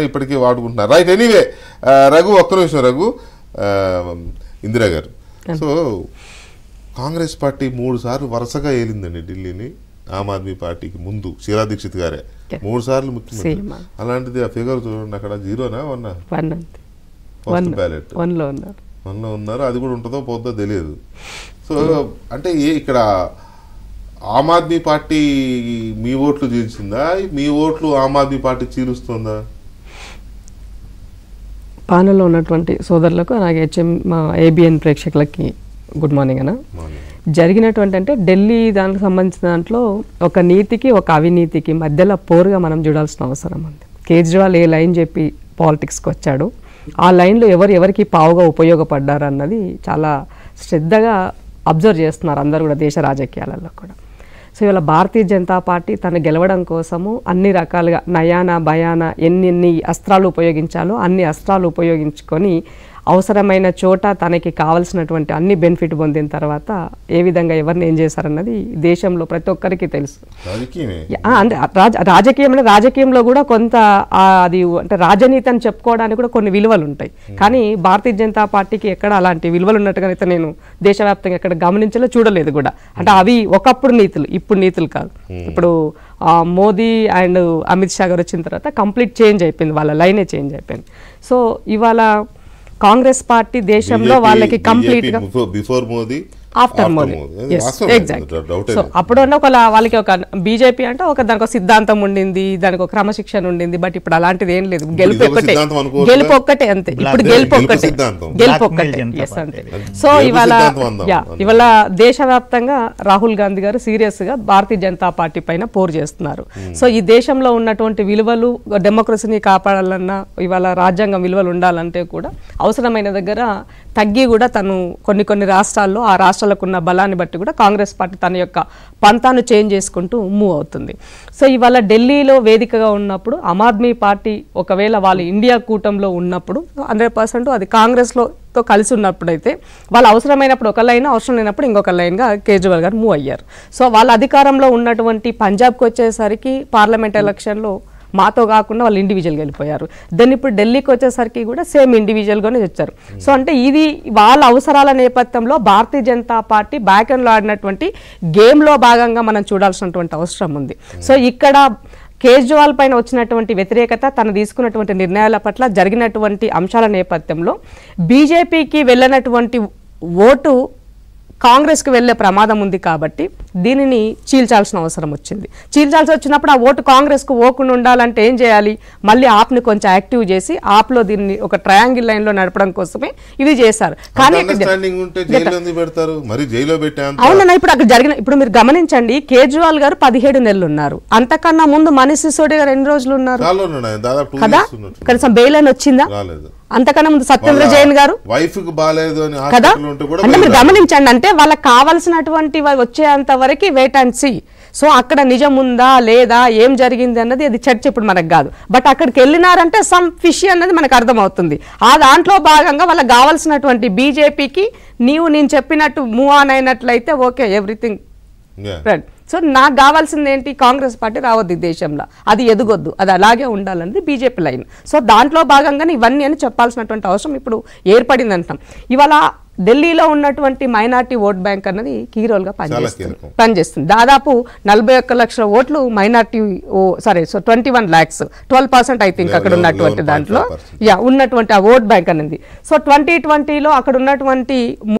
ఇప్పటికీ వాడుకుంటున్నారు. Right, anyway Raghu ఒక్క నిమిషం. రఘు, ఇందిరా గారు, సో కాంగ్రెస్ పార్టీ 3 సార్లు వరుసగా ఏలిందండి ఢిల్లీని. ఆమ్ ఆద్మీ పార్టీకి ముందు షీలా దీక్షిత్ గారే 3 సార్లు ముఖ్యమంత్రి. అలాంటిది ఆ ఫిగర్ చూడండి, అక్కడ 0నా 1 ఫస్ట్ బ్యాలెట్ 1లో ఉన్నారు. అది కూడా ఉంటుందో పోతుందో తెలియదు. సో అంటే ఇక్కడ ఆమ్ ఆద్మీ పార్టీ మీ ఓట్లు చీల్చిందా, మీ ఓట్లు ఆమ్ ఆద్మీ పార్టీ చీలుస్తుందా? పానల్లో ఉన్నటువంటి సోదరులకు అలాగే మా ఏబిఎన్ ప్రేక్షకులకి గుడ్ మార్నింగ్ అన్న. జరిగినటువంటి అంటే ఢిల్లీ దానికి సంబంధించిన దాంట్లో ఒక నీతికి ఒక అవినీతికి మధ్యలో పోరుగా మనం చూడాల్సిన అవసరం ఉంది. కేజ్రీవాల్ ఏ లైన్ చెప్పి పాలిటిక్స్కి వచ్చాడు, ఆ లైన్లో ఎవరికి పావుగా ఉపయోగపడ్డారు అన్నది చాలా శ్రద్ధగా అబ్జర్వ్ చేస్తున్నారు అందరూ కూడా, దేశ రాజకీయాలలో కూడా. సో ఇవాళ భారతీయ జనతా పార్టీ తను గెలవడం కోసము అన్ని రకాలుగా నయాన భయాన ఎన్ని అస్త్రాలు ఉపయోగించాలో అన్ని అస్త్రాలు ఉపయోగించుకొని అవసరమైన చోట తనకి కావాల్సినటువంటి అన్ని బెనిఫిట్ పొందిన తర్వాత ఏ విధంగా ఎవరిని ఏం చేశారన్నది దేశంలో ప్రతి ఒక్కరికి తెలుసు. అంటే రాజకీయంలో కూడా కొంత అది అంటే రాజనీతి అని చెప్పుకోవడానికి కూడా కొన్ని విలువలు ఉంటాయి. కానీ భారతీయ జనతా పార్టీకి ఎక్కడ అలాంటి విలువలు ఉన్నట్టుగా అయితే నేను దేశవ్యాప్తంగా ఎక్కడ గమనించలే, చూడలేదు కూడా. అంటే అవి ఒకప్పుడు నీతులు, ఇప్పుడు నీతులు కాదు. ఇప్పుడు మోదీ అండ్ అమిత్ షా గారు వచ్చిన తర్వాత కంప్లీట్ చేంజ్ అయిపోయింది, వాళ్ళ లైనే చేంజ్ అయిపోయింది. సో ఇవాళ కాంగ్రెస్ పార్టీ దేశంలో వాళ్ళకి కంప్లీట్ గా before Modi after Modi exact. So అప్పుడు వాళ్ళకి ఒక బీజేపీ అంటే దానికి ఒక సిద్ధాంతం ఉండింది, దానికి ఒక క్రమశిక్షణ ఉండింది. బట్ ఇప్పుడు అలాంటిది ఏం లేదు, గెలుపు ఒక్కటే అంతే. ఇప్పుడు గెలుపు ఒక్కటే ఎస్ అంతే. సో ఇవాళ దేశవ్యాప్తంగా రాహుల్ గాంధీ గారు సీరియస్ గా భారతీయ జనతా పార్టీ పైన పోరు చేస్తున్నారు. సో ఈ దేశంలో ఉన్నటువంటి విలువలు, డెమోక్రసీని కాపాడాలన్నా, ఇవాళ రాజ్యాంగం విలువలు ఉండాలంటే కూడా అవసరమైన దగ్గర తగ్గి కూడా తను కొన్ని రాష్ట్రాల్లో ఆ రాష్ట్రాలకు ఉన్న బలాన్ని బట్టి కూడా కాంగ్రెస్ పార్టీ తన యొక్క పంతాను చేంజ్ చేసుకుంటూ మూవ్ అవుతుంది. సో ఇవాళ ఢిల్లీలో వేదికగా ఉన్నప్పుడు ఆమ్ ఆద్మీ పార్టీ ఒకవేళ వాళ్ళు ఇండియా కూటమిలో ఉన్నప్పుడు 100% అది కాంగ్రెస్లో కలిసి ఉన్నప్పుడైతే వాళ్ళు అవసరమైనప్పుడు ఒక లైన్, అవసరం లేనప్పుడు ఇంకొక లైన్గా కేజ్రీవాల్ గారు మూవ్ అయ్యారు. సో వాళ్ళ అధికారంలో ఉన్నటువంటి పంజాబ్కి వచ్చేసరికి పార్లమెంట్ ఎలక్షన్లో మాతో కాకుండా వాళ్ళు ఇండివిజువల్గా వెళ్ళిపోయారు. దాన్ని ఇప్పుడు ఢిల్లీకి వచ్చేసరికి కూడా సేమ్ ఇండివిజువల్గానే వచ్చారు. సో అంటే ఇది వాళ్ళ అవసరాల నేపథ్యంలో భారతీయ జనతా పార్టీ బ్యాక్ అండ్లో ఆడినటువంటి గేమ్లో భాగంగా మనం చూడాల్సినటువంటి అవసరం ఉంది. సో ఇక్కడ కేజ్రీవాల్ పైన వచ్చినటువంటి వ్యతిరేకత, తను తీసుకున్నటువంటి నిర్ణయాల పట్ల జరిగినటువంటి అంశాల నేపథ్యంలో బీజేపీకి వెళ్ళినటువంటి ఓటు కాంగ్రెస్కి వెళ్ళే ప్రమాదం ఉంది. కాబట్టి దీనిని చీల్చాల్సిన అవసరం వచ్చింది. చీల్చాల్సి వచ్చినప్పుడు ఆ ఓటు కాంగ్రెస్కు ఓకుండా ఉండాలంటే ఏం చేయాలి, మళ్ళీ ఆప్ని కొంచెం యాక్టివ్ చేసి ఆప్లో దీన్ని ఒక ట్రయాంగిల్ లైన్లో నడపడం కోసమే ఇది చేశారు. కానీ అవునన్నా ఇప్పుడు అక్కడ ఇప్పుడు మీరు గమనించండి, కేజ్రీవాల్ గారు 17 నెలలు ఉన్నారు. అంతకన్నా ముందు మనీష్ సిసోడియా గారు ఎన్ని రోజులు ఉన్నారు కదా, కనీసం బెయిల్ అని వచ్చిందా? అంతకన్నా ముందు సత్యేంద్ర జైన్ గారు కదా. అంటే మీరు గమనించండి, అంటే వాళ్ళకి కావాల్సినటువంటి వచ్చేంత వరకు వెయిట్ అండ్ సీ. సో అక్కడ నిజం ఉందా లేదా, ఏం జరిగింది అన్నది అది చర్చ ఇప్పుడు మనకు కాదు. బట్ అక్కడికి వెళ్ళినారంటే సమ్ ఫిష్ అన్నది మనకు అర్థమవుతుంది. ఆ దాంట్లో భాగంగా వాళ్ళకి కావాల్సినటువంటి బీజేపీకి నేను చెప్పినట్టు మూవ్ ఆన్ అయినట్లయితే ఓకే, ఎవ్రీథింగ్ రైట్. సో నాకు కావాల్సింది ఏంటి, కాంగ్రెస్ పార్టీ రావద్దు దేశంలో, అది ఎదగొద్దు, అది అలాగే ఉండాలన్నది బీజేపీ లైన్. సో దాంట్లో భాగంగానే ఇవన్నీ అని చెప్పాల్సినటువంటి అవసరం ఇప్పుడు ఏర్పడింది అంటాం. ఇవాళ ఢిల్లీలో ఉన్నటువంటి మైనార్టీ ఓట్ బ్యాంక్ అన్నది కీ రోల్గా పనిచేస్తుంది. దాదాపు 41 లక్షల ఓట్లు minority, so 21 lakhs 12% I think అక్కడ ఉన్నటువంటి దాంట్లో ఉన్నటువంటి ఆ ఓట్ బ్యాంక్ అనేది. సో 2020లో అక్కడ ఉన్నటువంటి